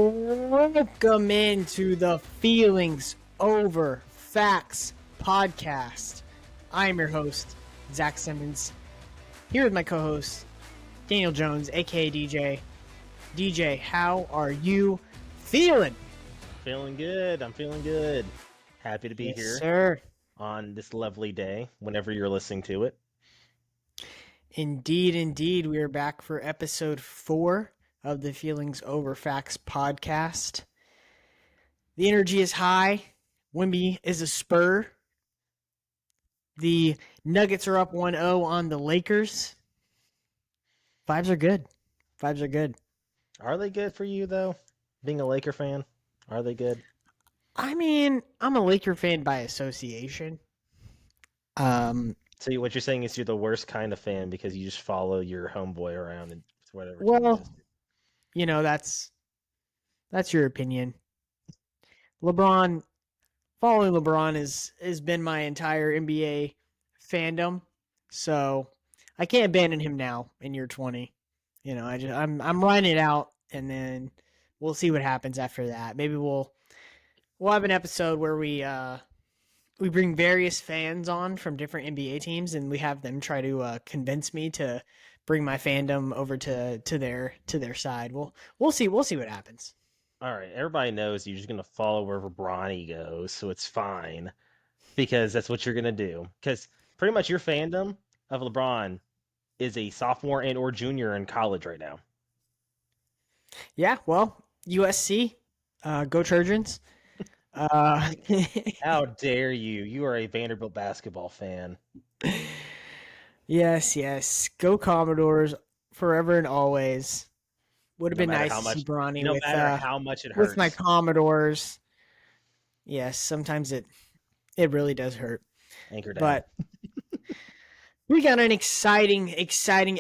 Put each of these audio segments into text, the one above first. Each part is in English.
Welcome into the Feelings Over Facts podcast. I am your host, Zach Simmons, here with my co-host, Daniel Jones, aka DJ. DJ, how are you feeling? Feeling good. I'm feeling good. Happy to be Yes, here sir. on this lovely day, whenever you're listening to it. Indeed. We are back for episode 4 of the Feelings Over Facts podcast. The energy is high. Wimby is a spur. The Nuggets are up 1-0 on the Lakers. Vibes are good. Vibes are good. Are they good for you, though? Being a Laker fan, are they good? I mean, I'm a Laker fan by association. Um, So what you're saying is you're the worst kind of fan because you just follow your homeboy around and whatever team he well, goes to. that's your opinion. LeBron, following LeBron has been my entire NBA fandom. So I can't abandon him now in year 20. I'm riding it out, and then we'll see what happens after that. Maybe we'll have an episode where we bring various fans on from different NBA teams, and we have them try to convince me to bring my fandom over to their side. We'll see what happens. All right, everybody knows you're just gonna follow wherever Bronny goes, so it's fine because that's what you're gonna do. Because pretty much your fandom of LeBron is a sophomore and or junior in college right now. Yeah, well, USC, go Trojans. Uh, How dare you? You are a Vanderbilt basketball fan. yes, go Commodores forever and always. Would have No been matter nice how to see much, Bronny no matter how much it with my hurts. Commodores. Yes, sometimes it really does hurt, Anchor down. but we got an exciting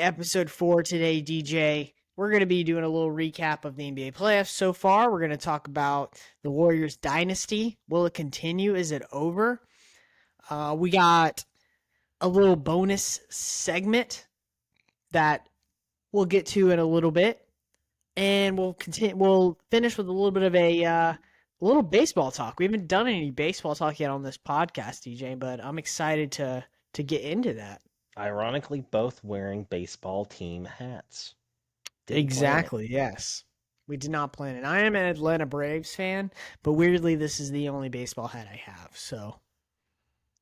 episode for today, DJ. We're going to be doing a little recap of the NBA playoffs so far. We're going to talk about the Warriors dynasty. Will it continue? Is it over? We got a little bonus segment that we'll get to in a little bit, and we'll continue. We'll finish with a little bit of a little baseball talk. We haven't done any baseball talk yet on this podcast, DJ, but I'm excited to get into that. Ironically, both wearing baseball team hats. Didn't plan it. Exactly, yes. We did not plan it. I am an Atlanta Braves fan, but weirdly, this is the only baseball hat I have. So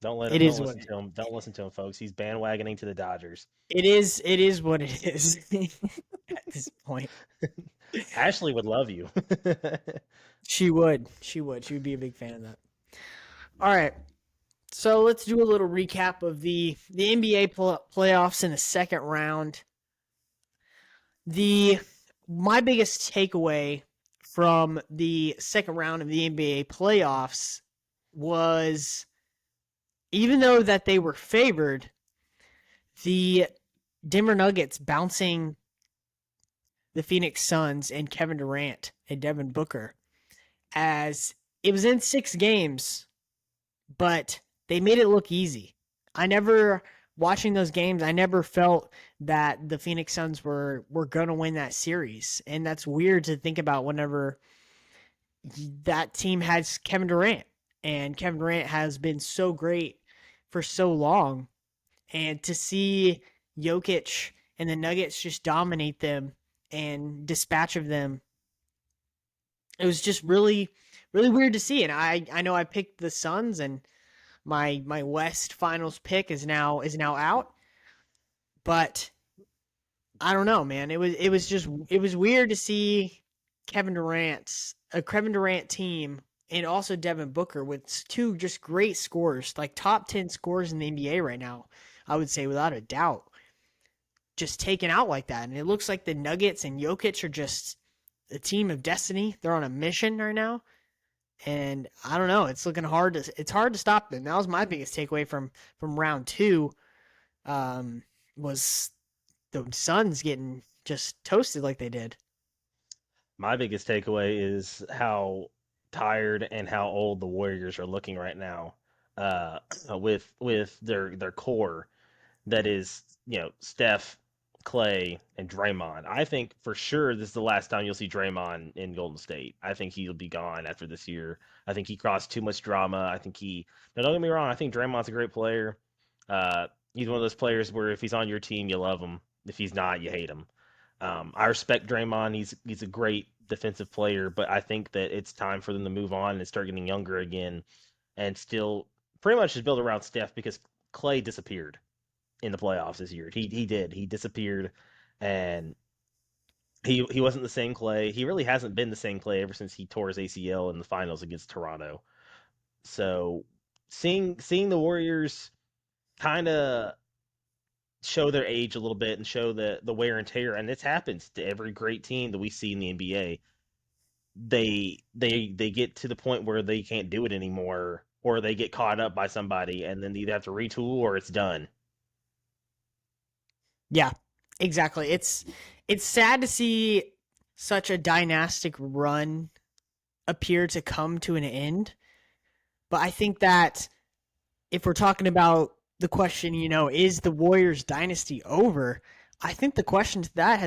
Don't let it him. Don't is what listen to him. Don't listen to him, folks. He's bandwagoning to the Dodgers. it is. It is what it is at this point. Ashley would love you. She would. She would. She would be a big fan of that. All right. So let's do a little recap of the NBA playoffs in the second round. The My biggest takeaway from the second round of the NBA playoffs was, even though that they were favored, the Denver Nuggets bouncing the Phoenix Suns and Kevin Durant and Devin Booker, as it was in 6 games, but they made it look easy. I never Watching those games, I never felt that the Phoenix Suns were going to win that series. And that's weird to think about whenever that team has Kevin Durant, and Kevin Durant has been so great for so long, and to see Jokic and the Nuggets just dominate them and dispatch of them, it was just really weird to see. And I know I picked the Suns, and my West Finals pick is now out, but I don't know, man. It was weird to see a Kevin Durant team, and also Devin Booker with 2 just great scores, like top 10 scores in the NBA right now. I would say without a doubt, just taken out like that. And it looks like the Nuggets and Jokic are just a team of destiny. They're on a mission right now. And I don't know. It's hard to stop them. That was my biggest takeaway from round 2. Was the Suns getting just toasted like they did. My biggest takeaway is how tired and how old the Warriors are looking right now. With their core that is, Steph, Clay, and Draymond. I think for sure this is the last time you'll see Draymond in Golden State. I think he'll be gone after this year. I think he caused too much drama. I think he. Now, don't get me wrong. I think Draymond's a great player. He's one of those players where if he's on your team, you love him. If he's not, you hate him. I respect Draymond. He's a great defensive player, but I think that it's time for them to move on and start getting younger again, and still pretty much just build around Steph because Clay disappeared in the playoffs this year. He did. He disappeared, and he wasn't the same Clay. He really hasn't been the same Clay ever since he tore his ACL in the finals against Toronto. So seeing the Warriors kind of show their age a little bit and show the wear and tear, and this happens to every great team that we see in the NBA. They get to the point where they can't do it anymore, or they get caught up by somebody, and then they either have to retool or it's done. Yeah, exactly. It's sad to see such a dynastic run appear to come to an end, but I think that if we're talking about the question, is the Warriors dynasty over? I think the question to that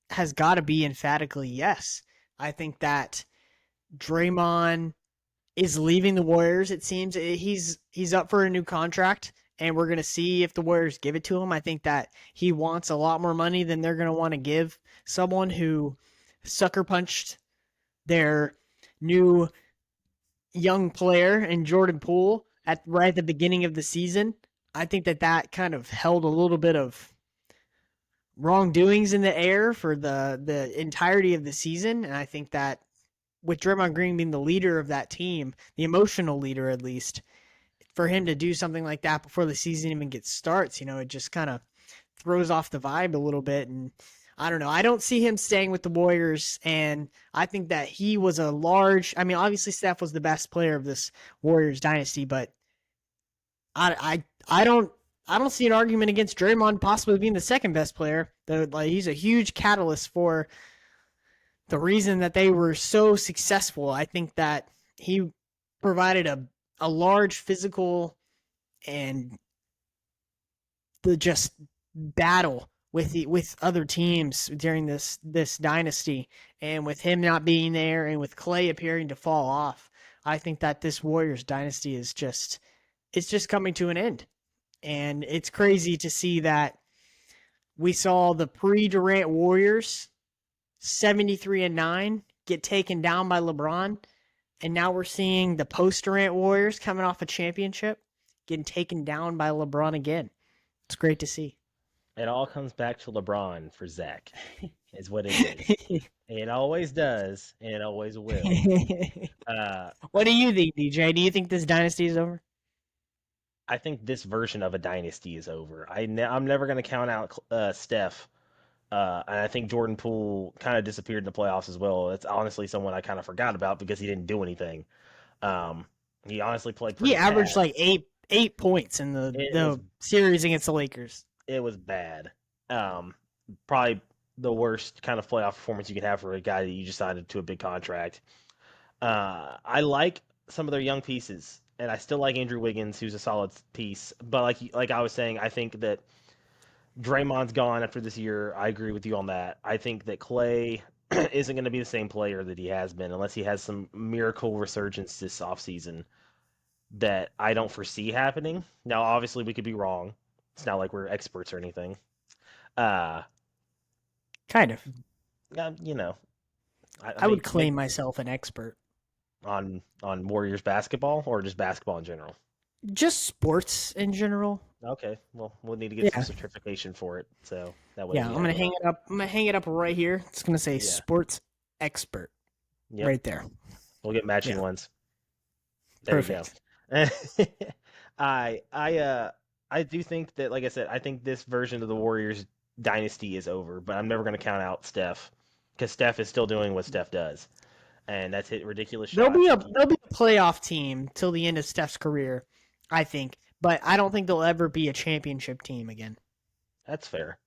has got to be emphatically yes. I think that Draymond is leaving the Warriors. It seems he's up for a new contract, and we're gonna see if the Warriors give it to him. I think that he wants a lot more money than they're gonna want to give someone who sucker punched their new young player in Jordan Poole right at the beginning of the season. I think that kind of held a little bit of wrongdoings in the air for the entirety of the season, and I think that with Draymond Green being the leader of that team, the emotional leader at least, for him to do something like that before the season even gets starts, it just kind of throws off the vibe a little bit. And I don't know. I don't see him staying with the Warriors, and I think that he was a large. I mean, obviously Steph was the best player of this Warriors dynasty, but I don't see an argument against Draymond possibly being the second best player. He's a huge catalyst for the reason that they were so successful. I think that he provided a large physical and the just battle with other teams during this dynasty, and with him not being there and with Clay appearing to fall off, I think that this Warriors dynasty is just it's just coming to an end. And it's crazy to see that we saw the pre-Durant Warriors 73-9 get taken down by LeBron, and now we're seeing the post-Durant Warriors coming off a championship getting taken down by LeBron again. It's great to see. It all comes back to LeBron for Zach, is what it is. It always does, and it always will. What do you think, DJ? Do you think this dynasty is over? I think this version of a dynasty is over. I'm never going to count out Steph. And I think Jordan Poole kind of disappeared in the playoffs as well. It's honestly someone I kind of forgot about because he didn't do anything. He honestly played pretty He averaged bad. like eight points in the series against the Lakers. It was bad. Probably the worst kind of playoff performance you could have for a guy that you just signed to a big contract. I like some of their young pieces, and I still like Andrew Wiggins, who's a solid piece. But like I was saying, I think that Draymond's gone after this year. I agree with you on that. I think that Clay isn't going to be the same player that he has been unless he has some miracle resurgence this offseason that I don't foresee happening. Now, obviously, we could be wrong. It's not like we're experts or anything. Uh, Kind of. you know, I would claim myself an expert. on Warriors basketball or just basketball in general. Just sports in general. Okay, well, we'll need to get some certification for it, so that way. Yeah, I'm gonna hang it up. I'm gonna hang it up right here. It's gonna say sports expert right there. We'll get matching ones. There Perfect. you go. I do think that, like I said, I think this version of the Warriors dynasty is over, but I'm never going to count out Steph because Steph is still doing what Steph does, and that's hit ridiculous shots. They'll be a playoff team till the end of Steph's career, I think, but I don't think they'll ever be a championship team again. That's fair,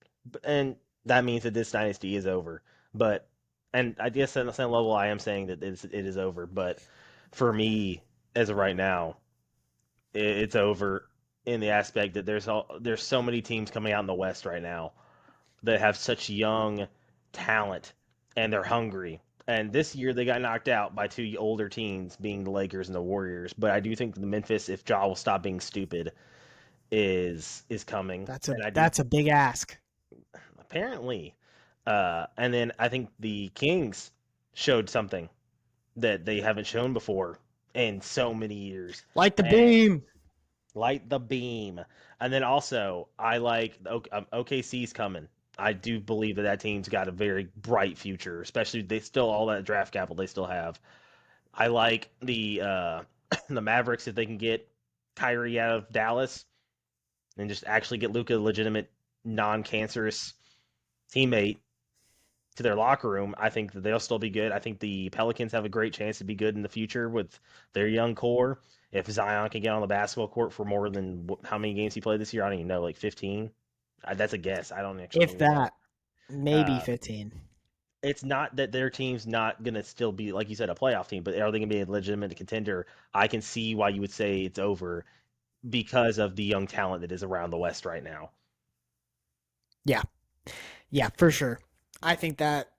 and that means that this dynasty is over. But and I guess on the same level, I am saying that it is over. But for me, as of right now, it's over in the aspect that there's so many teams coming out in the West right now that have such young talent and they're hungry. And this year they got knocked out by two older teams, being the Lakers and the Warriors. But I do think the Memphis, if Ja will stop being stupid, is coming. And I do That's a big ask. apparently. And then I think the Kings showed something that they haven't shown before in so many years. Like the And beam. light the beam. And then also, I like OKC's coming. I do believe that that team's got a very bright future, especially they still all that draft capital they still have. I like the the Mavericks if they can get Kyrie out of Dallas and just actually get Luka a legitimate non-cancerous teammate to their locker room. I think that they'll still be good. I think the Pelicans have a great chance to be good in the future with their young core. If Zion can get on the basketball court for more than how many games he played this year, I don't even know, like 15. That's a guess. I don't actually If even know. that, maybe Uh, 15. it's not that their team's not going to still be, like you said, a playoff team, but are they going to be a legitimate contender? I can see why you would say it's over because of the young talent that is around the West right now. Yeah. Yeah, for sure. I think that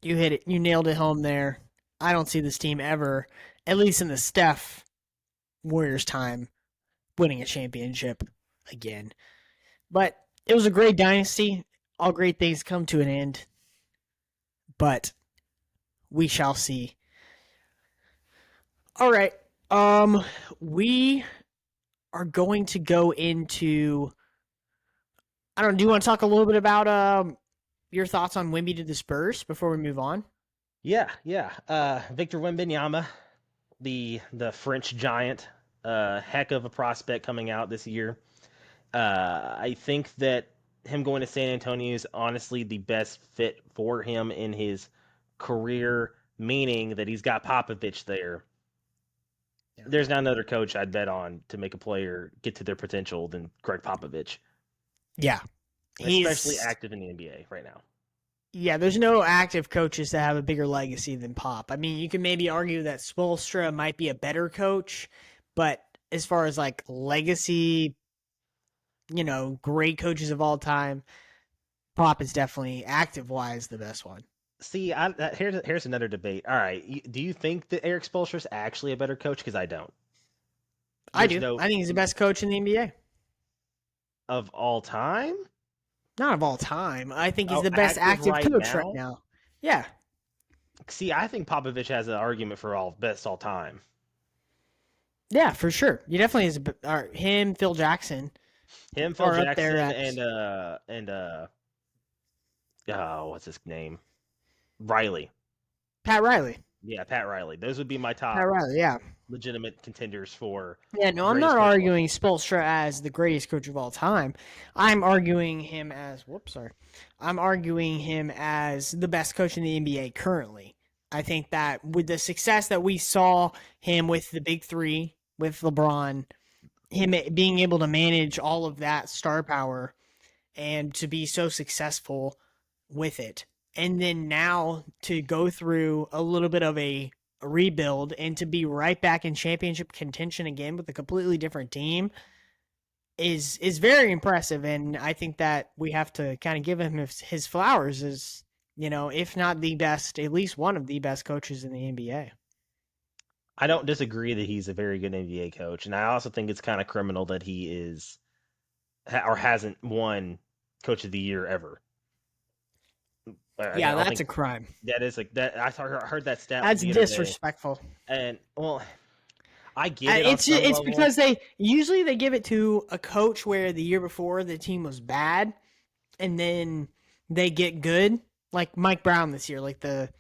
you hit it. You nailed it home there. I don't see this team ever, at least in the Steph Warriors time, winning a championship again. But it was a great dynasty. All great things come to an end. But we shall see. All right. We are going to go into. I don't know. Do you want to talk a little bit about your thoughts on Wimby to the Spurs before we move on? Yeah, yeah. Victor Wembanyama, the French giant, heck of a prospect coming out this year. I think that him going to San Antonio is honestly the best fit for him in his career, meaning that he's got Popovich there. Yeah. There's not another coach I'd bet on to make a player get to their potential than Greg Popovich, Yeah, especially he's active in the NBA right now. yeah. There's no active coaches that have a bigger legacy than Pop. I mean, you can maybe argue that Spoelstra might be a better coach, but as far as like legacy, great coaches of all time, Pop is definitely active wise the best one. See, here's another debate. All right, do you think that Eric Spoelstra is actually a better coach? Because I don't. I There's do. no I think he's the best coach in the NBA. of all time. Not of all time. I think he's Oh, the best active active right coach right now. now. Yeah. See, I think Popovich has an argument for all best all time. Yeah, for sure. He definitely is. Him, Phil Jackson Him, Phil are up there Jackson, at and oh, what's his name? Riley. Pat Riley. Yeah, Pat Riley. Those would be my Pat top Riley, yeah. legitimate contenders for Yeah, no, I'm greatest not coach of all arguing time. Spoelstra as the greatest coach of all time. I'm arguing him as I'm arguing him as the best coach in the NBA currently. I think that with the success that we saw him with the big three, with LeBron, him being able to manage all of that star power and to be so successful with it. And then now to go through a little bit of a rebuild and to be right back in championship contention again with a completely different team is very impressive. And I think that we have to kind of give him his flowers as, if not the best, at least one of the best coaches in the NBA. I don't disagree that he's a very good NBA coach, and I also think it's kind of criminal that he is or hasn't won Coach of the Year ever. I Yeah, don't that's think a crime. that is like that. Heard that stat That's the other day, disrespectful. and well, I get it on some It's level. because they give it to a coach where the year before the team was bad, and then they get good, like Mike Brown this year, like the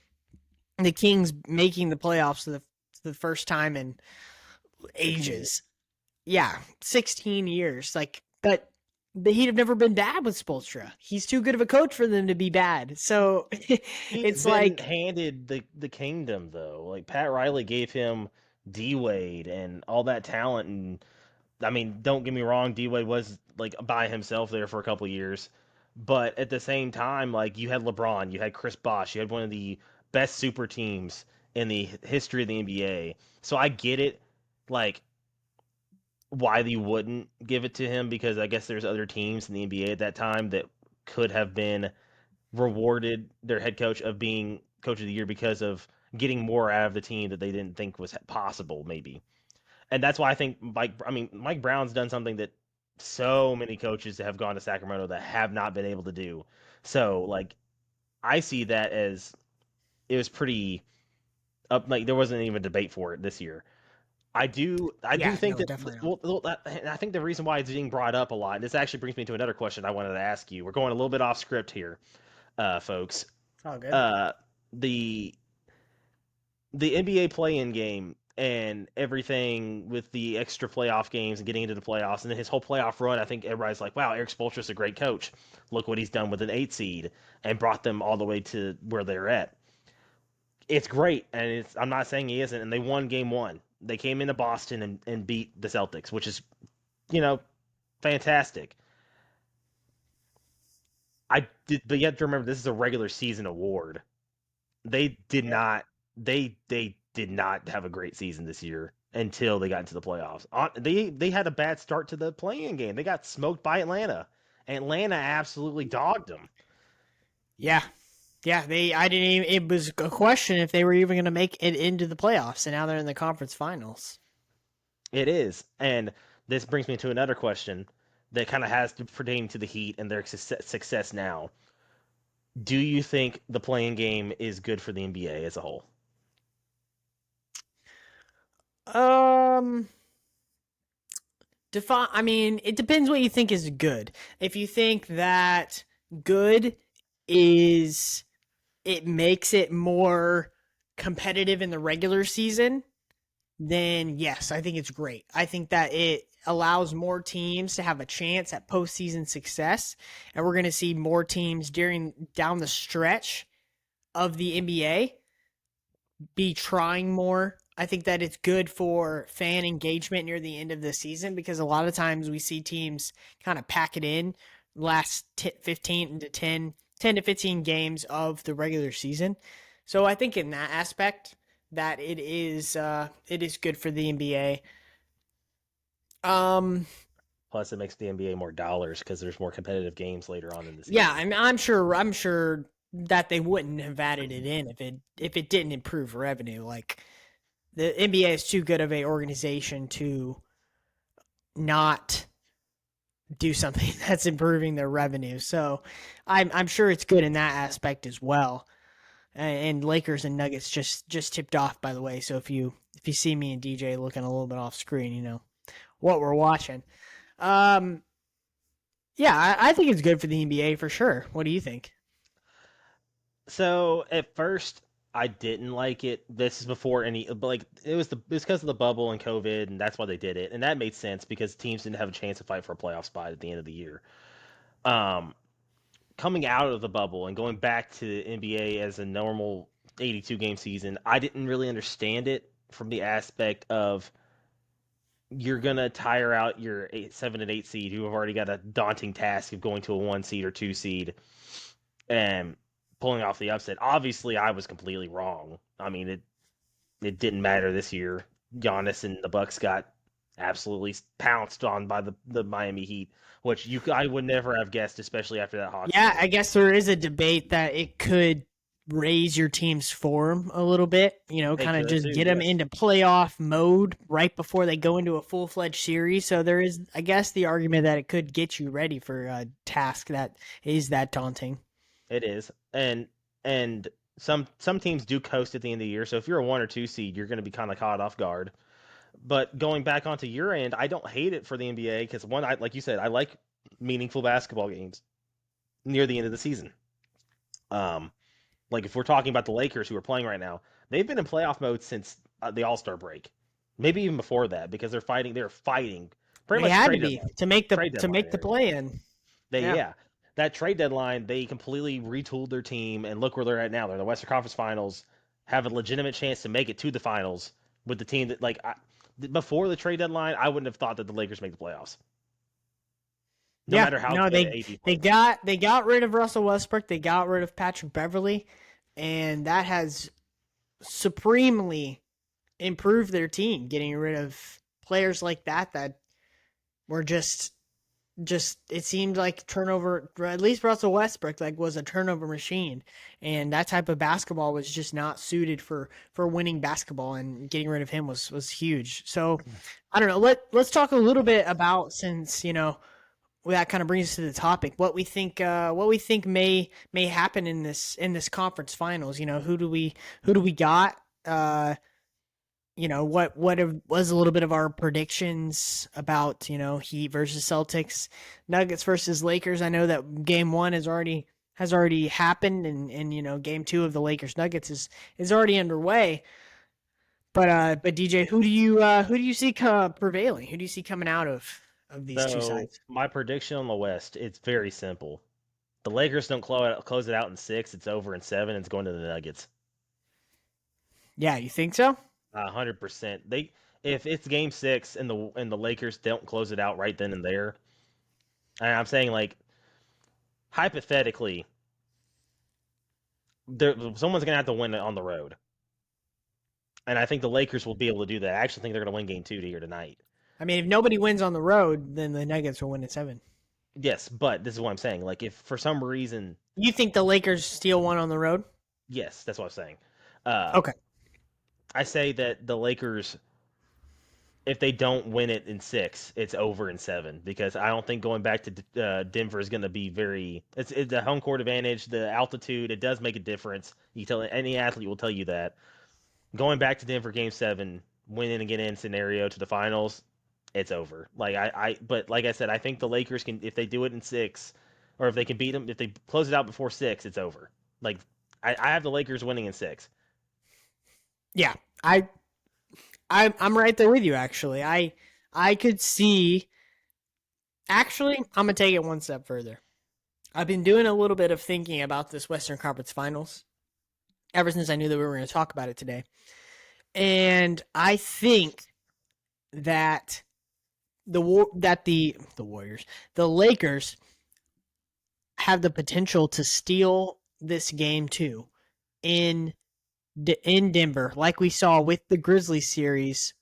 Kings making the playoffs for the first time in 16 years. ages. Yeah, 16 years. Like, but he'd have never been bad with Spoelstra. He's too good of a coach for them to be bad. So He's it's been like, handed the kingdom though. Like Pat Riley gave him D Wade and all that talent, and I mean, don't get me wrong, D Wade was like by himself there for a couple years, but at the same time, like you had LeBron, you had Chris Bosh, you had one of the best super teams in the history of the NBA. So I get it, like why you wouldn't give it to him because I guess there's other teams in the NBA at that time that could have been rewarded their head coach of being coach of the year because of getting more out of the team that they didn't think was possible, maybe. And that's why I think Mike Brown's done something that so many coaches have gone to Sacramento that have not been able to do. So like I see that as it was pretty up. Like there wasn't even a debate for it this year. I do Yeah, think no, that definitely not. I think the reason why it's being brought up a lot, and this actually brings me to another question I wanted to ask you. We're going a little bit off script here, folks. It's all good. Uh, the the NBA play-in game and everything with the extra playoff games and getting into the playoffs, and then his whole playoff run. I think everybody's like, "Wow, Eric Spoelstra's a great coach. Look what he's done with an 8 seed and brought them all the way to where they're at." It's great, and I'm not saying he isn't. And they won game one. They came into Boston and beat the Celtics, which is, you know, fantastic. But you have to remember this is a regular season award. They did Yeah. not. They did not have a great season this year until they got into the playoffs. They had a bad start to the play-in game. They got smoked by Atlanta. Atlanta absolutely dogged them. Yeah. Yeah, I didn't even, it was a question if they were even going to make it into the playoffs, and now they're in the conference finals. It is, and this brings me to another question that kind of has to pertain to the Heat and their success now. Do you think the playing game is good for the NBA as a whole? Um, I mean, it depends what you think is good. If you think that good is it makes it more competitive in the regular season, then yes, I think it's great. I think that it allows more teams to have a chance at postseason success, and we're going to see more teams during down the stretch of the NBA be trying more. I think that it's good for fan engagement near the end of the season because a lot of times we see teams kind of pack it in last 15 to 10 to 15 games of the regular season. So I think in that aspect that it is good for the NBA. Um Plus, it makes the NBA more dollars because there's more competitive games later on in the yeah, season. I'm sure that they wouldn't have added it in if it didn't improve revenue. Like the NBA is too good of a organization to not do something that's improving their revenue. So I'm sure it's good in that aspect as well. And Lakers and Nuggets just tipped off, by the way. So if you see me and DJ looking a little bit off screen, you know what we're watching. Um, yeah, I think it's good for the NBA for sure. What do you think? So at first, I didn't like it. This is before any, but like it was because of the bubble and COVID, and that's why they did it, and that made sense because teams didn't have a chance to fight for a playoff spot at the end of the year. Um, Coming out of the bubble and going back to the NBA as a normal 82 game season, I didn't really understand it from the aspect of you're gonna tire out your 7 and 8 seed who have already got a daunting task of going to a 1 seed or 2 seed and pulling off the upset. Obviously, I was completely wrong. I mean, it didn't matter this year. Giannis and the Bucks got absolutely pounced on by the Miami Heat, which I would never have guessed, especially after that Hawks Yeah, I game. guess there is a debate that it could raise your team's form a little bit, you know, It kind of could just too, get them yes. into playoff mode right before they go into a full-fledged series. So there is, I guess, the argument that it could get you ready for a task that is that daunting. It is, and some teams do coast at the end of the year. So if you're a 1 or 2 seed, you're going to be kind of caught off guard. But going back onto your end, I don't hate it for the NBA because one, I like you said, I like meaningful basketball games near the end of the season. Um, like if we're talking about the Lakers who are playing right now, they've been in playoff mode since the All Star break, maybe even before that because they're fighting pretty They much had to trade be deadline, to make the area. play in. They Yeah. yeah, that trade deadline they completely retooled their team and look where they're at now. They're in the Western Conference Finals, have a legitimate chance to make it to the finals with the team that before the trade deadline, I wouldn't have thought that the Lakers make the playoffs, no Yeah, matter how no, good AD plays. they got rid of Russell Westbrook, they got rid of Patrick Beverly, and that has supremely improved their team, getting rid of players like that were just just it seemed like turnover, or at least Russell Westbrook like was a turnover machine, and that type of basketball was just not suited for winning basketball, and getting rid of him was huge. So I don't know. Let's talk a little bit about, since that kind of brings us to the topic, what we think may happen in this conference finals. Who do we got? Was a little bit of our predictions about Heat versus Celtics, Nuggets versus Lakers. I know that game one has already happened, and game two of the Lakers Nuggets is already underway. But DJ, who do you see prevailing? Who do you see coming out of these two So sides? my prediction on the West, it's very simple. The Lakers don't close it out in 6. It's over in 7. It's going to the Nuggets. Yeah, you think so? 100%. If it's game 6 and the Lakers don't close it out right then and there, and I'm saying like hypothetically, someone's gonna have to win it on the road, and I think the Lakers will be able to do that. I actually think they're gonna win game 2 here tonight. I mean, if nobody wins on the road, then the Nuggets will win in seven. Yes, but this is what I'm saying. Like if for some reason, You think the Lakers steal one on the road? yes, that's what I'm saying. Uh, Okay. I say that the Lakers, if they don't win it in 6, it's over in 7 because I don't think going back to Denver is going to be very. It's the home court advantage, the altitude. It does make a difference. You tell any athlete will tell you that. Going back to Denver Game 7, winning and getting in scenario to the finals, it's over. But like I said, I think the Lakers can, if they do it in 6, or if they can beat them, if they close it out before 6, it's over. Like I have the Lakers winning in 6. Yeah, I'm right there with you. Actually, I could see. Actually, I'm gonna take it one step further. I've been doing a little bit of thinking about this Western Conference Finals ever since I knew that we were going to talk about it today, and I think that the Warriors, the Lakers, have the potential to steal this game too in in Denver, like we saw with the Grizzlies series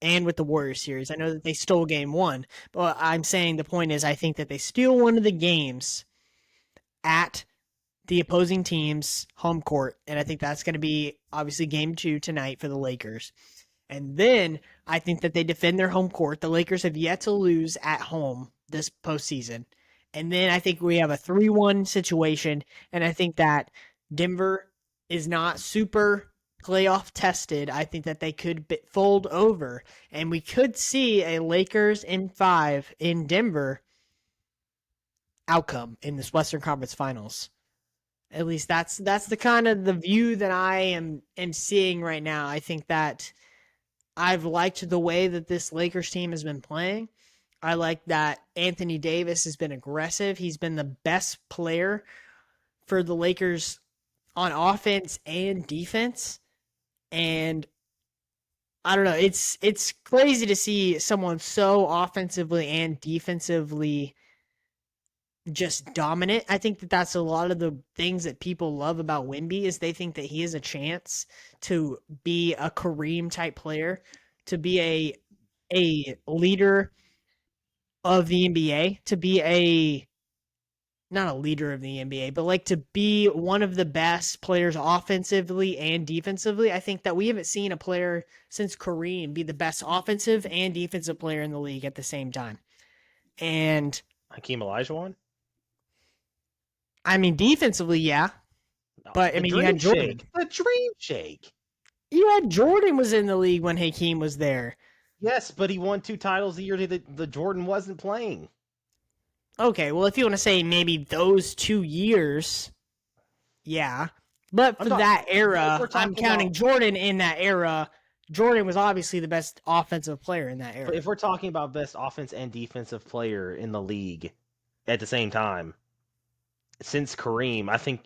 and with the Warriors series. I know that they stole game one, but I'm saying the point is I think that they steal one of the games at the opposing team's home court, and I think that's going to be obviously game two tonight for the Lakers. And then I think that they defend their home court. The Lakers have yet to lose at home this postseason. And then I think we have a 3-1 situation, and I think that Denver is not super playoff tested. I think that they could fold over, and we could see a Lakers in 5 in Denver outcome in this Western Conference Finals. At least that's the kind of the view that I am seeing right now. I think that I've liked the way that this Lakers team has been playing. I like that Anthony Davis has been aggressive. He's been the best player for the Lakers on offense and defense. And I don't know, it's crazy to see someone so offensively and defensively just dominant. I think that that's a lot of the things that people love about Wemby is they think that he has a chance to be a Kareem type player, to be a leader of the NBA, to be a not a leader of the NBA, but like to be one of the best players offensively and defensively. I think that we haven't seen a player since Kareem be the best offensive and defensive player in the league at the same time. And Hakeem Olajuwon. I mean, defensively, yeah. No, But I the mean, you Dream had Jordan. Shake. The Dream Shake. You had Jordan was in the league when Hakeem was there. Yes, but he won 2 titles the year that the Jordan wasn't playing. Okay, well, if you want to say maybe those 2 years, yeah. But for that If we're era, I'm talking counting about, Jordan in that era. Jordan was obviously the best offensive player in that era. if we're talking about best offense and defensive player in the league at the same time, since Kareem, I think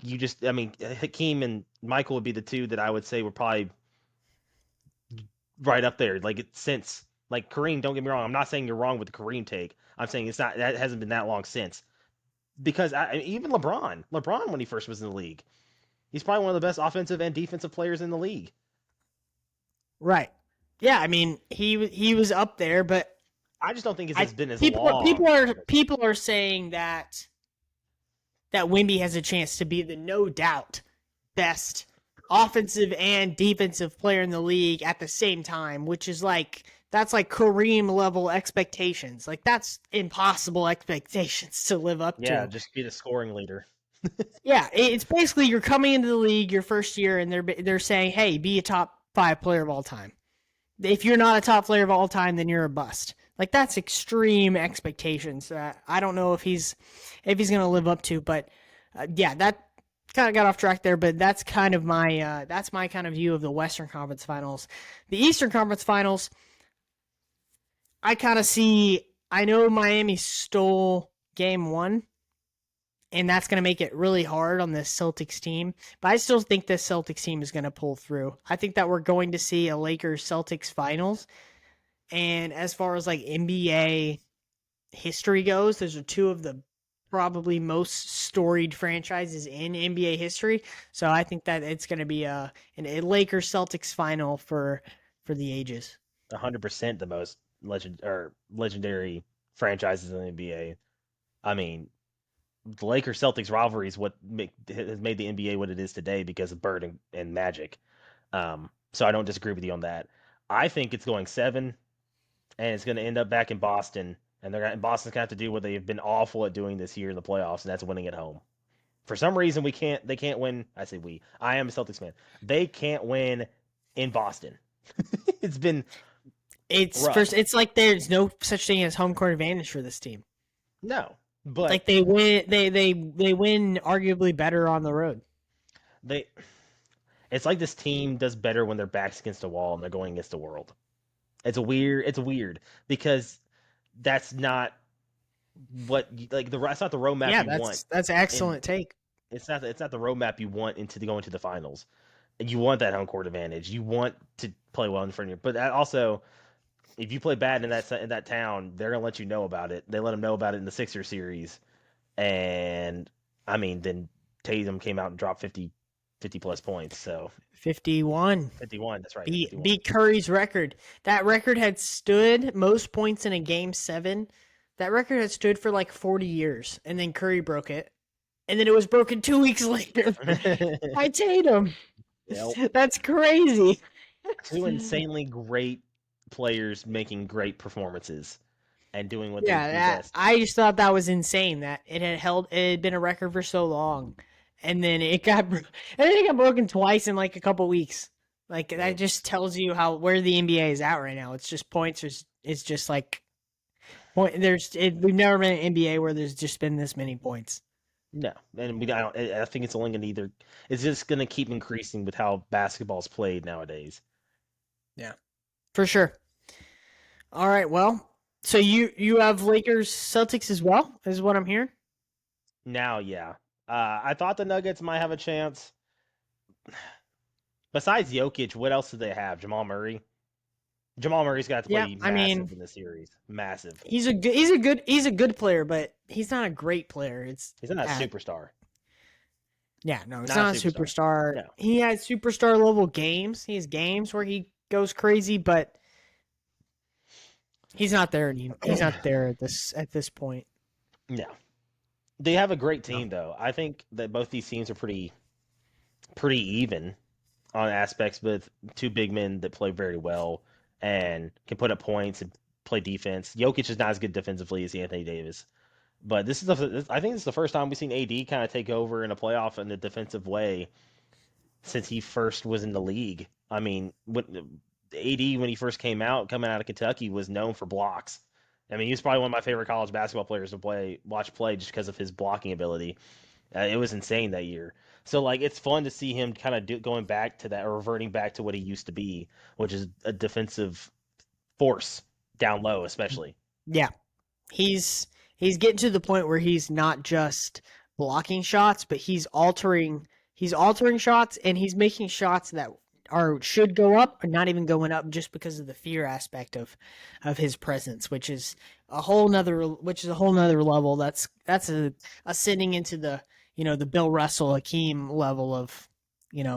I mean, Hakeem and Michael would be the two that I would say were probably right up there. Since like Kareem, don't get me wrong, I'm not saying you're wrong with the Kareem take. I'm saying that hasn't been that long since. Because even LeBron when he first was in the league, he's probably one of the best offensive and defensive players in the league. Right. Yeah, I mean, he was up there, but I just don't think I it's been as people are- long. people are saying that Wemby has a chance to be the no doubt best offensive and defensive player in the league at the same time, which is like that's like Kareem level expectations. Like that's impossible expectations to live up Yeah, to. just be the scoring leader. Yeah, it's basically you're coming into the league your first year and they're saying, "Hey, be a top 5 player of all time." If you're not a top player of all time, then you're a bust. Like that's extreme expectations that I don't know if he's going to live up to, but yeah, that kind of got off track there, but that's kind of my that's my kind of view of the Western Conference Finals. The Eastern Conference Finals, I kind of see. I know Miami stole Game 1, and that's going to make it really hard on this Celtics team. But I still think this Celtics team is going to pull through. I think that we're going to see a Lakers Celtics Finals. And as far as like NBA history goes, those are two of the probably most storied franchises in NBA history. So I think that it's going to be a Lakers Celtics final for the ages. 100% the most legendary franchises in the NBA. I mean, the Lakers Celtics rivalry is what has made the NBA what it is today because of Bird and Magic. So I don't disagree with you on that. I think it's going 7, and it's going to end up back in Boston, and Boston's going to have to do what they've been awful at doing this year in the playoffs, and that's winning at home. For some reason, they can't win. I say we. I am a Celtics fan. They can't win in Boston. It's been rough. It's like there's no such thing as home court advantage for this team. No, but like they win arguably better on the road. It's like this team does better when their back's against a wall and they're going against the world. It's weird because that's not what that's not the roadmap you want. That's excellent take. It's not the roadmap you want into going to the finals. And you want that home court advantage. You want to play well in front of you. But that also, if you play bad in that town, they're gonna let you know about it. They let them know about it in the Sixers series, and I mean, then Tatum came out and dropped 50 plus points. So 51. That's right. Beat Curry's record. That record had stood most points in a game 7. That record had stood for like 40 years, and then Curry broke it, and then it was broken 2 weeks later by Tatum. Yep. That's crazy. 2 insanely great players making great performances and doing what they do best. I just thought that was insane that it had been a record for so long, and then it got broken twice in like a couple weeks. Like that just tells you where the NBA is at right now. It's just points. It's just like point. We've never been an NBA where there's just been this many points. No, and I think it's only going to it's just going to keep increasing with how basketball's played nowadays. Yeah, for sure. All right, well, so you have Lakers Celtics as well, is what I'm hearing. Now, yeah, I thought the Nuggets might have a chance. Besides Jokic, what else do they have? Jamal Murray. Jamal Murray's got to play massive in the series. Massive. He's a good player, but he's not a great player. He's not a superstar. Yeah, no, he's not a superstar. No. He has superstar level games. He has games where he goes crazy, but he's not there anymore. He's not there at this point. No. They have a great team though. I think that both these teams are pretty even on aspects with 2 big men that play very well and can put up points and play defense. Jokic is not as good defensively as Anthony Davis. But I think this is the first time we've seen AD kind of take over in a playoff in a defensive way since he first was in the league. I mean, AD, when he first coming out of Kentucky, was known for blocks. I mean, he was probably one of my favorite college basketball players to watch play just because of his blocking ability. It was insane that year. So, like, it's fun to see him kind of going back to that, or reverting back to what he used to be, which is a defensive force down low, especially. Yeah, he's getting to the point where he's not just blocking shots, but he's altering shots, and he's making shots that should go up, or not even going up, just because of the fear aspect of his presence, which is a whole nother level. That's ascending into the the Bill Russell, Hakeem level of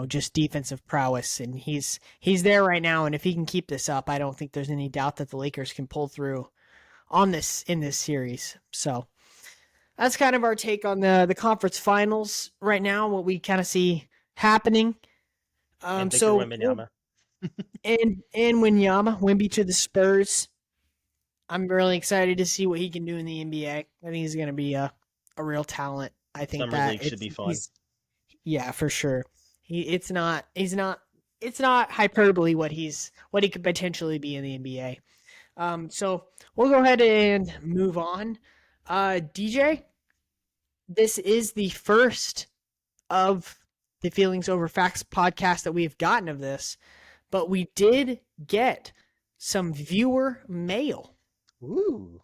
just defensive prowess, and he's there right now. And if he can keep this up, I don't think there's any doubt that the Lakers can pull through on this in this series. So that's kind of our take on the conference finals right now, what we kind of see happening. And Victor So Wembanyama. and Wembanyama, Wemby to the Spurs. I'm really excited to see what he can do in the NBA. I think he's going to be a real talent. I think Summer that League should be fun. Yeah, for sure. It's not hyperbole what he could potentially be in the NBA. So we'll go ahead and move on. DJ, this is the first of the Feelings Over Facts podcast that we've gotten of this, but we did get some viewer mail. Ooh.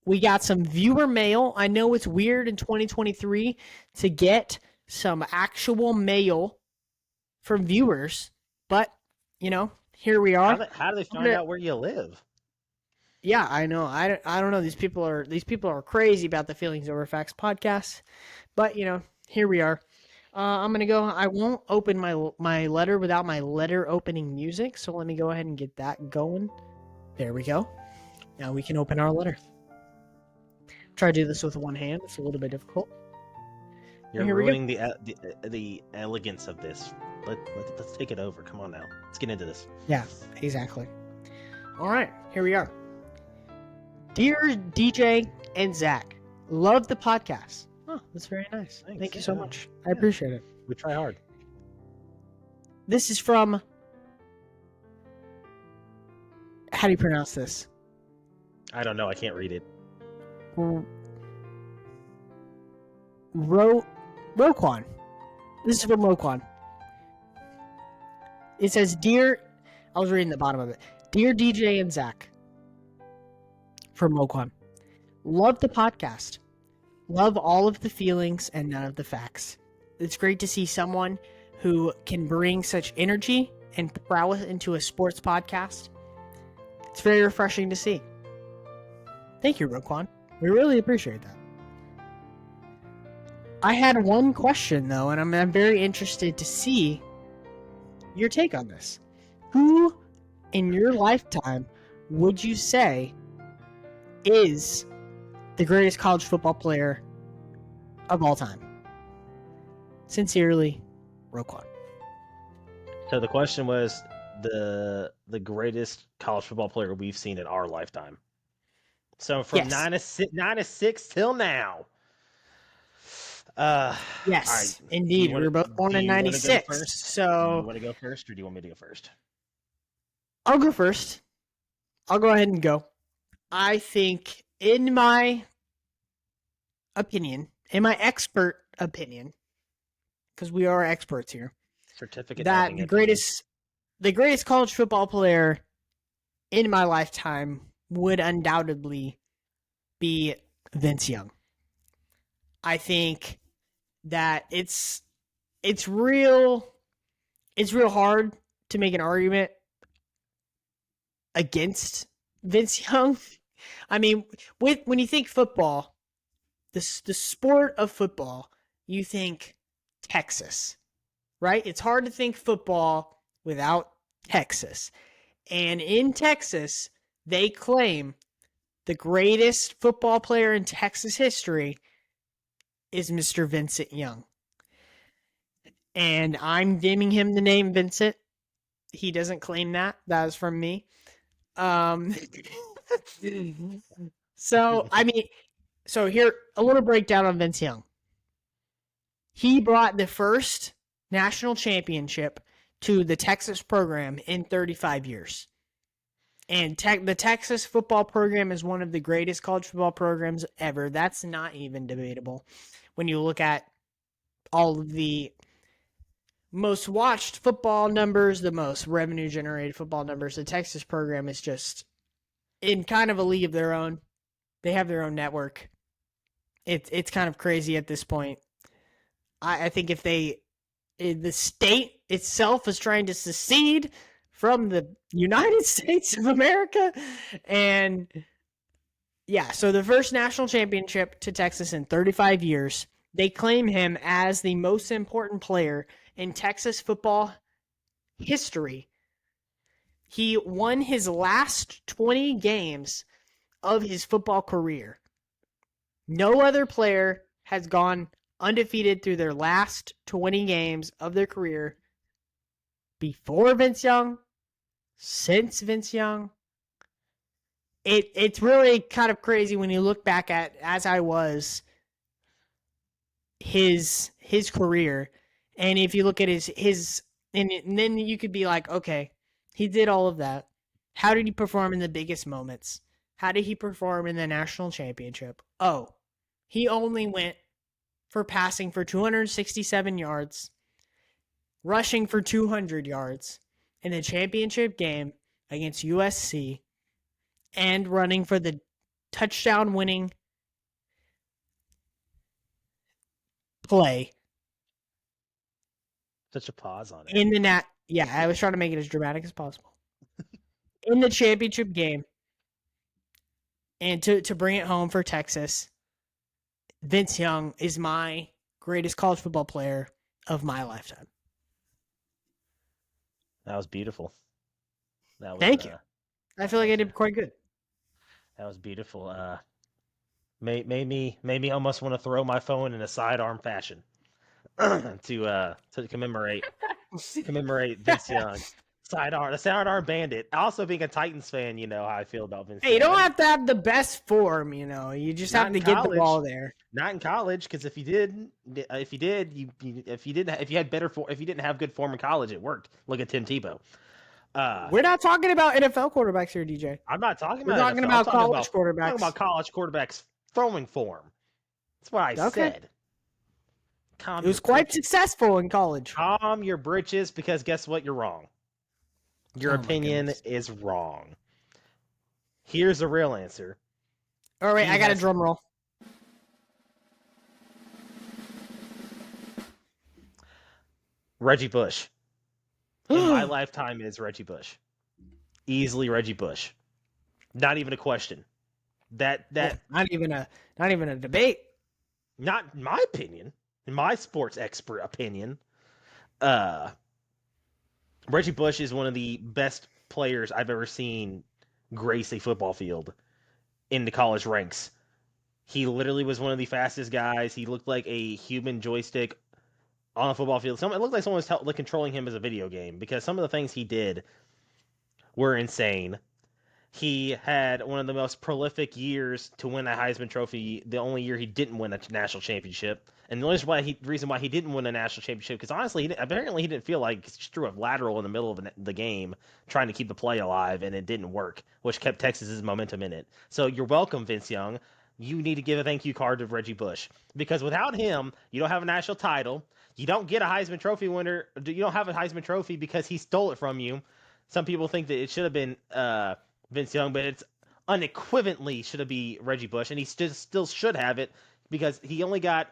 We got some viewer mail. I know it's weird in 2023 to get some actual mail from viewers, but here we are. How do they find out where you live? Yeah, I know. I don't know. These people are crazy about the Feelings Over Facts podcast, but here we are. I'm gonna go. I won't open my letter without my letter opening music, so let me go ahead and get that going. There we go. Now we can open our letter. Try to do this with one hand. It's a little bit difficult. You're ruining the elegance of this. Let's take it over. Come on now. Let's get into this. Yeah, exactly. All right, here we are. Dear DJ and Zach, love the podcast. Oh, that's very nice. Thanks. Thank you so much. I appreciate it. We try hard. This is from... How do you pronounce this? I don't know. I can't read it. Roquan. This is from Roquan. It says, Dear... I was reading the bottom of it. Dear DJ and Zach. From Roquan. Love the podcast. Love all of the feelings and none of the facts. It's great to see someone who can bring such energy and prowess into a sports podcast. It's very refreshing to see. Thank you, Roquan. We really appreciate that. I had one question, though, and I'm very interested to see your take on this. Who in your lifetime would you say is the greatest college football player of all time? Sincerely, Roquan. So the question was the greatest college football player we've seen in our lifetime. So from Yes. 9 to 6 till now. Yes, right. indeed. We were both born in 96. Do you So want to go first, or do you want me to go first? I'll go first. I'll go ahead and go. I think, in my opinion, in my expert opinion, because we are experts here, Certificate that the greatest college football player in my lifetime would undoubtedly be Vince Young. I think that it's real hard to make an argument against Vince Young. I mean, when you think football, the sport of football, you think Texas, right? It's hard to think football without Texas. And in Texas, they claim the greatest football player in Texas history is Mr. Vincent Young. And I'm giving him the name Vincent. He doesn't claim that. That was from me. So here, a little breakdown on Vince Young. He brought the first national championship to the Texas program in 35 years. And the Texas football program is one of the greatest college football programs ever. That's not even debatable. When you look at all of the most watched football numbers, the most revenue generated football numbers, the Texas program is just in kind of a league of their own. They have their own network. It's kind of crazy at this point. I think if the state itself is trying to secede from the United States of America, and yeah, so the first national championship to Texas in 35 years, they claim him as the most important player in Texas football history. He won his last 20 games of his football career. No other player has gone undefeated through their last 20 games of their career before Vince Young, since Vince Young. It's really kind of crazy when you look back at, as I was, his career, and if you look at his and then you could be like, okay, he did all of that. How did he perform in the biggest moments? How did he perform in the national championship? Oh, he only went for passing for 267 yards, rushing for 200 yards in the championship game against USC, and running for the touchdown winning play Such a pause on it. in the Yeah, I was trying to make it as dramatic as possible. In the championship game, and to bring it home for Texas, Vince Young is my greatest college football player of my lifetime. That was beautiful. That was, Thank you. I feel like I did quite good. That was beautiful. Made me almost want to throw my phone in a sidearm fashion to commemorate Vince Young. The sidearm bandit. Also, being a Titans fan, you know how I feel about Vince. Hey, you don't have to have the best form, you know. You just have to get the ball there. Not in college, because if you didn't have good form in college, it worked. Look at Tim Tebow. We're not talking about NFL quarterbacks here, DJ. I'm not talking We're about. talking about college quarterbacks. I'm talking about college quarterbacks throwing form. That's what I said. It was quite successful in college. Calm your britches, because guess what? You're wrong. Your opinion is wrong. Here's the real answer. All right, I got a drum roll. Reggie Bush. In my lifetime, it is Reggie Bush. Easily Reggie Bush. Not even a question. Not even a debate. Not in my opinion. In my sports expert opinion. Reggie Bush is one of the best players I've ever seen grace a football field in the college ranks. He literally was one of the fastest guys. He looked like a human joystick on a football field. It looked like someone was controlling him as a video game, because some of the things he did were insane. He had one of the most prolific years to win a Heisman Trophy, the only year he didn't win a national championship. And the only reason why he didn't win a national championship, because honestly, apparently he didn't feel like he just threw a lateral in the middle of the game trying to keep the play alive, and it didn't work, which kept Texas's momentum in it. So you're welcome, Vince Young. You need to give a thank you card to Reggie Bush, because without him, you don't have a national title. You don't get a Heisman Trophy winner. You don't have a Heisman Trophy because he stole it from you. Some people think that it should have been Vince Young, but it's unequivocally should have been Reggie Bush, and he still should have it, because he only got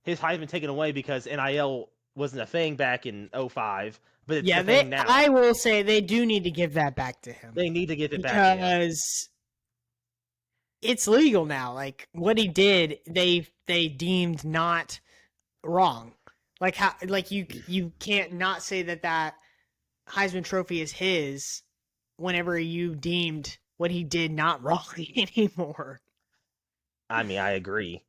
his Heisman taken away because NIL wasn't a thing back in 2005. But it's a thing now. I will say they do need to give that back to him. They need to give it back to him, because it's legal now. Like, what he did, they deemed not wrong. Like, how, like you can't not say that Heisman Trophy is his whenever you deemed what he did not wrong anymore. I mean, I agree.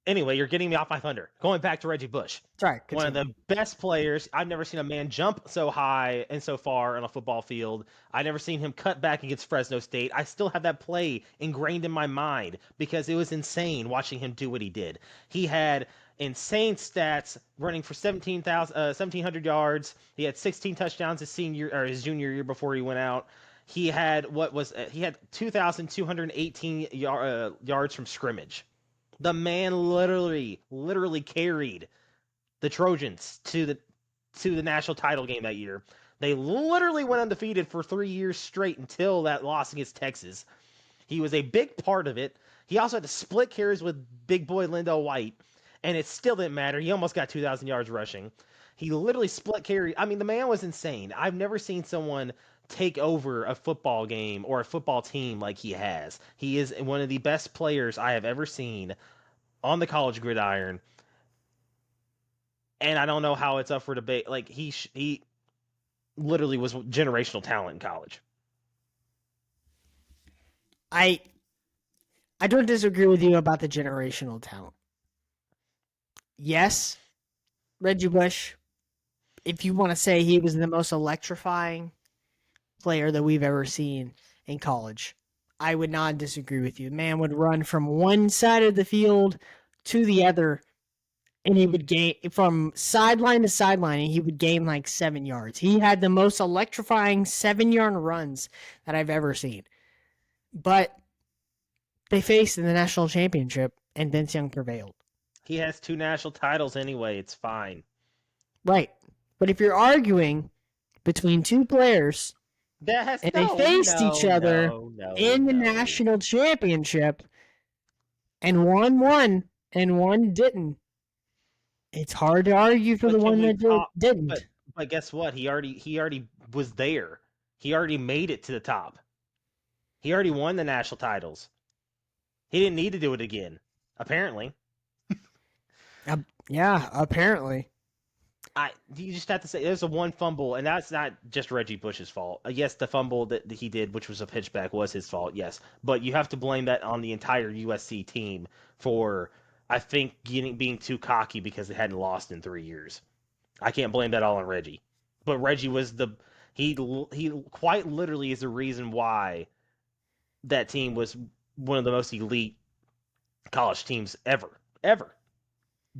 Anyway, you're getting me off my thunder. Going back to Reggie Bush. Sorry, one of the best players. I've never seen a man jump so high and so far on a football field. I've never seen him cut back against Fresno State. I still have that play ingrained in my mind because it was insane watching him do what he did. He had insane stats, running for 1,700 yards. He had 16 touchdowns his junior year before he went out. He had 2,218 yards from scrimmage. The man literally carried the Trojans to the national title game that year. They literally went undefeated for 3 years straight until that loss against Texas. He was a big part of it. He also had to split carries with big boy Lindell White, and it still didn't matter. He almost got 2,000 yards rushing. He literally split carry. I mean, the man was insane. I've never seen someone take over a football game or a football team like he has. He is one of the best players I have ever seen on the college gridiron. And I don't know how it's up for debate. Like, he literally was generational talent in college. I don't disagree with you about the generational talent. Yes, Reggie Bush, if you want to say he was the most electrifying player that we've ever seen in college, I would not disagree with you. Man would run from one side of the field to the other, and he would gain from sideline to sideline, and he would gain like 7 yards. He had the most electrifying 7 yard runs that I've ever seen. But they faced in the national championship, and Vince Young prevailed. He has 2 national titles anyway. It's fine. Right. But if you're arguing between two players and they faced each other in the national championship, and one won and one didn't, it's hard to argue for the one that didn't. But guess what? He already was there. He already made it to the top. He already won the national titles. He didn't need to do it again, apparently. Yeah, apparently. You just have to say there's a one fumble, and that's not just Reggie Bush's fault. Yes, the fumble that he did, which was a pitchback, was his fault. Yes, but you have to blame that on the entire USC team for, I think, being too cocky because they hadn't lost in 3 years. I can't blame that all on Reggie. But Reggie was he quite literally is the reason why that team was one of the most elite college teams ever.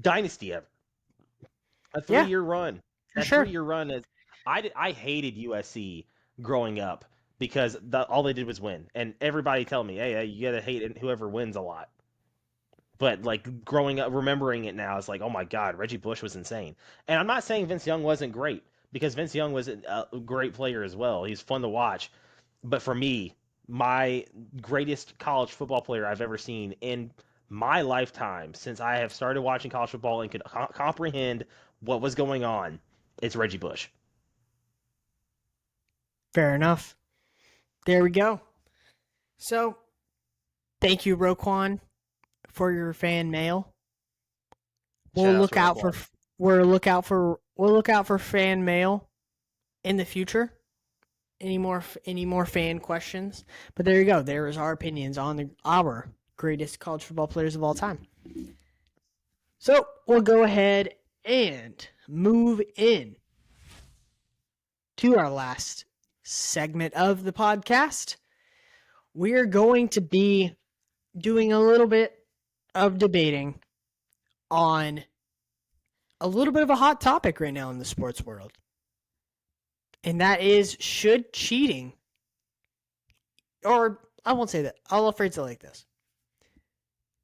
Dynasty ever. A 3-year run. That 3-year run is. I hated USC growing up because all they did was win, and everybody tell me, hey, you gotta hate whoever wins a lot. But like growing up, remembering it now, it's like, oh my God, Reggie Bush was insane. And I'm not saying Vince Young wasn't great, because Vince Young was a great player as well. He's fun to watch. But for me, my greatest college football player I've ever seen in my lifetime, since I have started watching college football and could comprehend what was going on, it's Reggie Bush. Fair enough. There we go. So, thank you, Roquan, for your fan mail. We'll look out for fan mail in the future. Any more fan questions? But there you go. There is our opinions on our greatest college football players of all time. So we'll go ahead and move in to our last segment of the podcast. We're going to be doing a little bit of debating on a little bit of a hot topic right now in the sports world. And that is, should cheating, or I won't say that, I'll phrase it like this.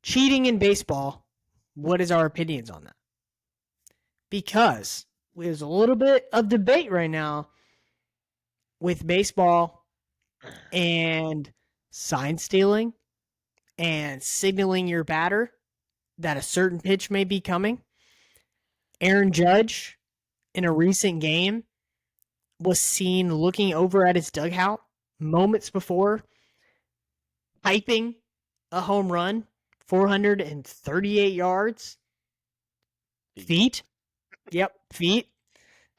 Cheating in baseball, what is our opinions on that? Because there's a little bit of debate right now with baseball and sign stealing and signaling your batter that a certain pitch may be coming. Aaron Judge, in a recent game, was seen looking over at his dugout moments before, hyping a home run, 438 yards. Feet. Yep, feet.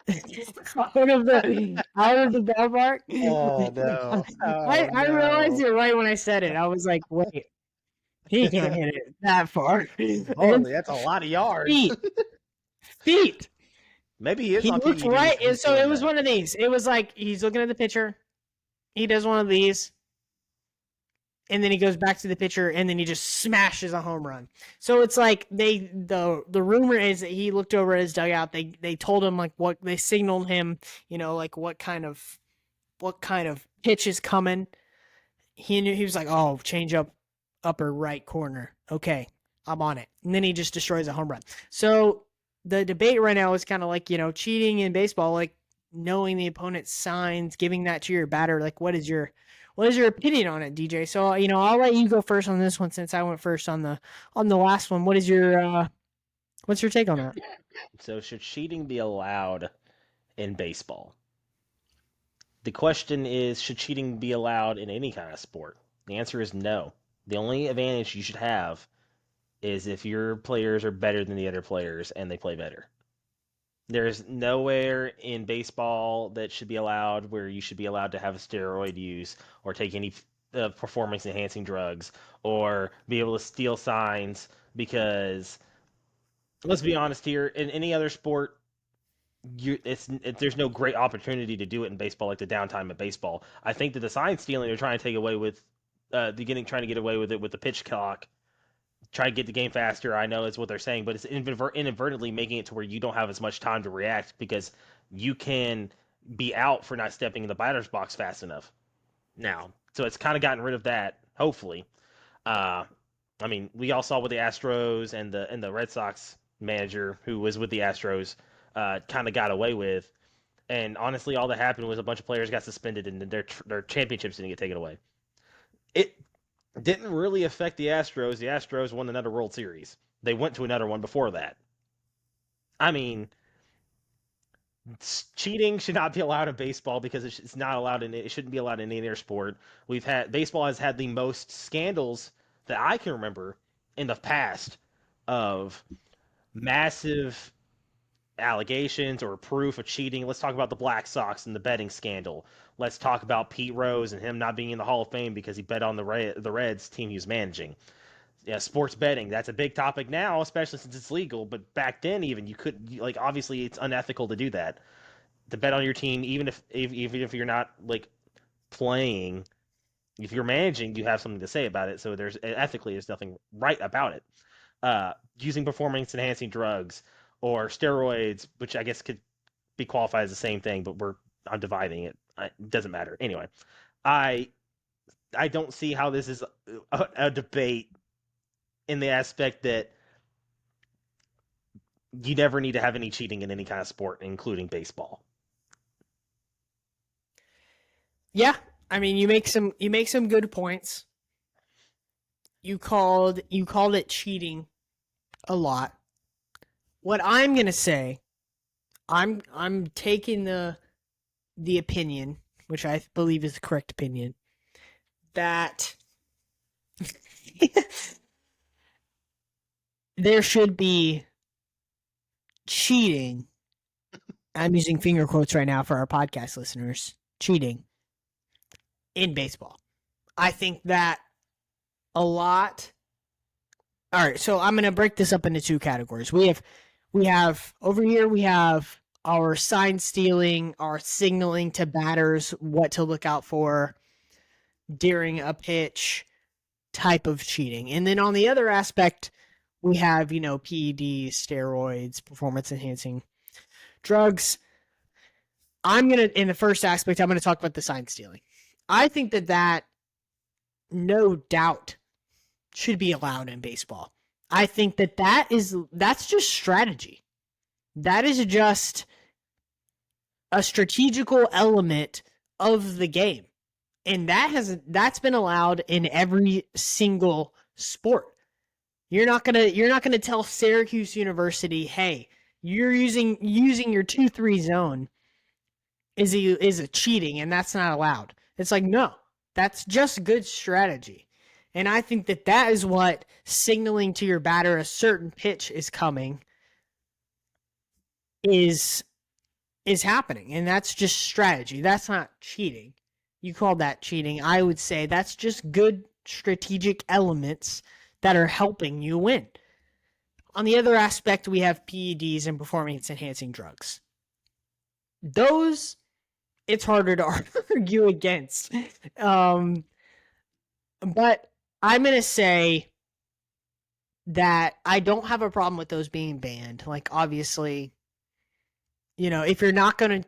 out of the ballpark. Oh, no. I realized it right when I said it. I was like, wait, he can't hit it that far. Holy, that's a lot of yards. Feet. Maybe he is. He looked right, and so it was one of these. It was like he's looking at the pitcher, he does one of these, and then he goes back to the pitcher, and then he just smashes a home run. So it's like the rumor is that he looked over at his dugout. They told him like what they signaled him, like what kind of pitch is coming. He knew, he was like, oh, change up upper right corner. Okay, I'm on it. And then he just destroys a home run. So the debate right now is kind of like, cheating in baseball, like knowing the opponent's signs, giving that to your batter. Like, what is your opinion on it, DJ? So, I'll let you go first on this one since I went first on the last one. What's your take on that? So, should cheating be allowed in baseball? The question is, should cheating be allowed in any kind of sport? The answer is no. The only advantage you should have is if your players are better than the other players and they play better. There's nowhere in baseball that should be allowed where you should be allowed to have a steroid use or take any performance enhancing drugs or be able to steal signs because let's be honest here, in any other sport, there's no great opportunity to do it in baseball like the downtime of baseball. I think that the sign stealing they're trying to take away with trying to get away with it with the pitch clock, try to get the game faster. I know is what they're saying, but it's inadvertently making it to where you don't have as much time to react because you can be out for not stepping in the batter's box fast enough now. So it's kind of gotten rid of that, hopefully. Uh, I mean, we all saw with the Astros and the Red Sox manager who was with the Astros kind of got away with. And honestly, all that happened was a bunch of players got suspended and their championships didn't get taken away. It didn't really affect the Astros. The Astros won another World Series. They went to another one before that. I mean, cheating should not be allowed in baseball because it's not allowed in it shouldn't be allowed in any other sport. Baseball has had the most scandals that I can remember in the past of massive allegations or proof of cheating. Let's talk about the Black Sox and the betting scandal. Let's talk about Pete Rose and him not being in the Hall of Fame because he bet on the Reds team he was managing. Yeah, sports betting, that's a big topic now, especially since it's legal, but back then even you could like obviously it's unethical to do that. To bet on your team even if you're not like playing, if you're managing, you have something to say about it. So there's nothing right about it. Using performance enhancing drugs or steroids, which I guess could be qualified as the same thing, but I'm dividing it. It doesn't matter. Anyway, I don't see how this is a debate in the aspect that you never need to have any cheating in any kind of sport, including baseball. Yeah, I mean, you make some good points. You called it cheating a lot. What I'm gonna say, I'm taking the opinion, which I believe is the correct opinion, that there should be cheating. I'm using finger quotes right now for our podcast listeners. Cheating in baseball. I think that a lot. All right, so I'm going to break this up into two categories. We have over here we have our sign stealing, our signaling to batters what to look out for during a pitch type of cheating. And then on the other aspect, we have, PEDs, steroids, performance enhancing drugs. In the first aspect, I'm going to talk about the sign stealing. I think that no doubt should be allowed in baseball. I think that's just strategy. That is just a strategical element of the game. And that's been allowed in every single sport. You're not gonna tell Syracuse University, hey, you're using your 2-3 zone is a cheating and that's not allowed. It's like, no, that's just good strategy. And I think that is what signaling to your batter a certain pitch is coming is happening. And that's just strategy. That's not cheating. You call that cheating. I would say that's just good strategic elements that are helping you win. On the other aspect, we have PEDs and performance enhancing drugs. Those, it's harder to argue against. But I'm going to say that I don't have a problem with those being banned. Like, obviously, if you're not going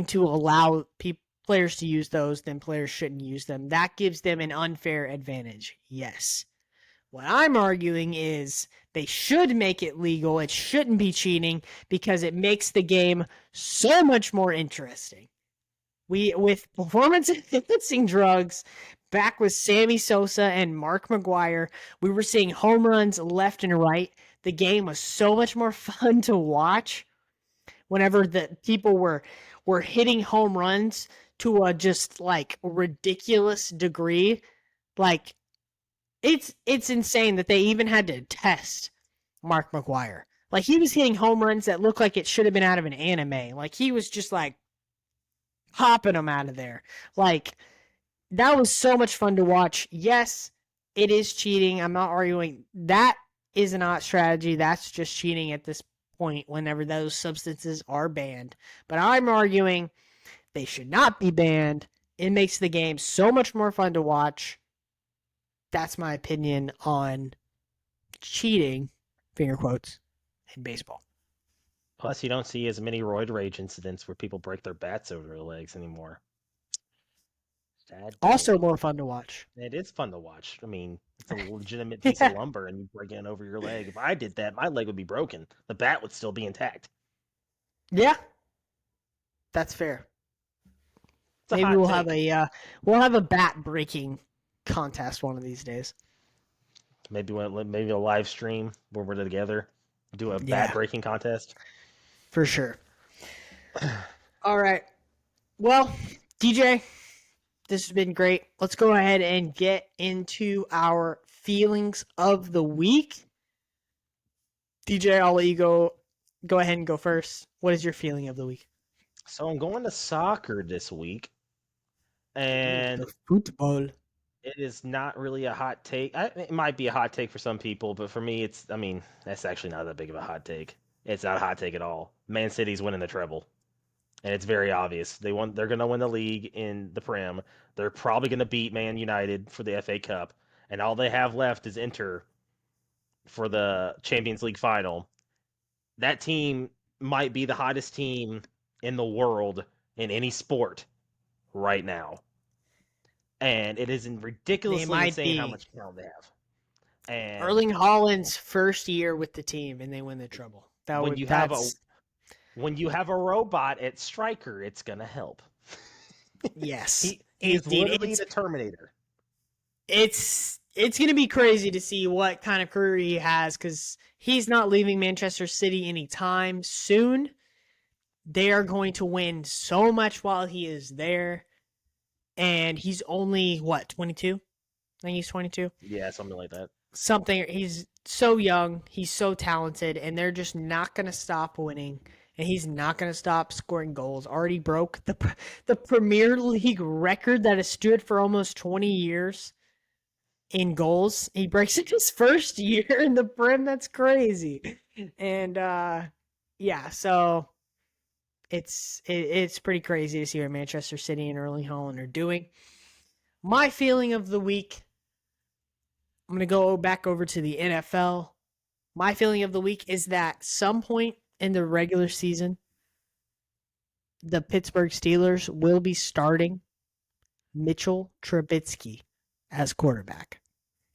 to allow players to use those, then players shouldn't use them. That gives them an unfair advantage. Yes. What I'm arguing is they should make it legal. It shouldn't be cheating because it makes the game so much more interesting. With performance enhancing drugs, back with Sammy Sosa and Mark McGwire, we were seeing home runs left and right. The game was so much more fun to watch whenever the people were hitting home runs to a just like ridiculous degree. Like, it's insane that they even had to test Mark McGwire. Like, he was hitting home runs that looked like it should have been out of an anime. Like, he was just like popping them out of there. Like, that was so much fun to watch. Yes, it is cheating. I'm not arguing. That is not strategy. That's just cheating at this point whenever those substances are banned. But I'm arguing they should not be banned. It makes the game so much more fun to watch. That's my opinion on cheating, finger quotes, in baseball. Plus, you don't see as many roid rage incidents where people break their bats over their legs anymore. Sad Also day. more fun to watch. It is fun to watch. I mean, it's a legitimate piece of lumber and you break it over your leg. If I did that, my leg would be broken. The bat would still be intact. Yeah, that's fair. It's a Maybe hot we'll take. have a bat breaking contest one of these days. Maybe a live stream where we're together, do a bat breaking contest. For sure. All right. Well, DJ, this has been great. Let's go ahead and get into our feelings of the week. DJ, I'll let you go ahead and go first. What is your feeling of the week? So I'm going to soccer this week, and football. It is not really a hot take. It might be a hot take for some people, but for me, that's actually not that big of a hot take. It's not a hot take at all. Man City's winning the treble, and it's very obvious. They're going to win the league in the Prem. They're probably going to beat Man United for the FA Cup, and all they have left is Inter for the Champions League final. That team might be the hottest team in the world in any sport right now. And it is ridiculously insane how much talent they have. And Erling Haaland's first year with the team, and they win the treble. When you have a robot at striker, it's gonna help. Yes, he's literally the Terminator. It's gonna be crazy to see what kind of career he has because he's not leaving Manchester City anytime soon. They are going to win so much while he is there. And he's only, 22? I think he's 22. Yeah, something like that. He's so young, he's so talented, and they're just not going to stop winning. And he's not going to stop scoring goals. Already broke the Premier League record that has stood for almost 20 years in goals. He breaks it his first year in the Prem. That's crazy. And, so... It's pretty crazy to see what Manchester City and Erling Haaland are doing. My feeling of the week, I'm going to go back over to the NFL. My feeling of the week is that some point in the regular season, the Pittsburgh Steelers will be starting Mitchell Trubisky as quarterback.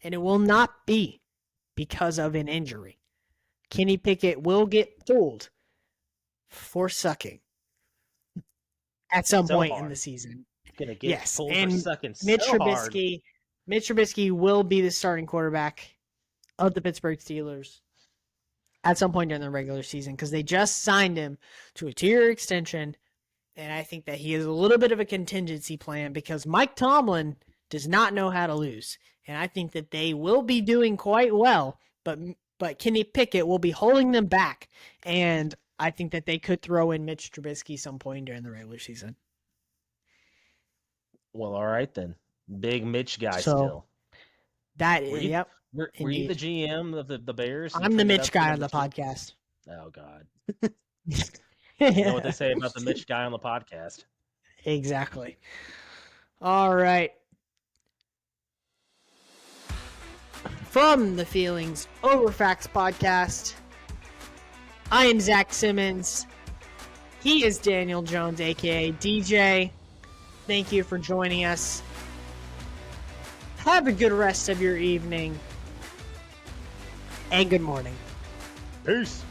And it will not be because of an injury. Kenny Pickett will get pulled for sucking at some point in the season. Gonna get pulled and for sucking Mitch so Trubisky, hard. Mitch Trubisky will be the starting quarterback of the Pittsburgh Steelers at some point during the regular season because they just signed him to a 2-year extension, and I think that he is a little bit of a contingency plan because Mike Tomlin does not know how to lose, and I think that they will be doing quite well, but Kenny Pickett will be holding them back, and I think that they could throw in Mitch Trubisky some point during the regular season. Well, all right then. Big Mitch guy still. Were you the GM of the Bears? I'm the Mitch guy on the podcast. Oh, God. You know what they say about the Mitch guy on the podcast. Exactly. All right. From the Feelings Over Facts podcast, I am Zach Simmons. He is Daniel Jones, a.k.a. DJ. Thank you for joining us. Have a good rest of your evening. And good morning. Peace.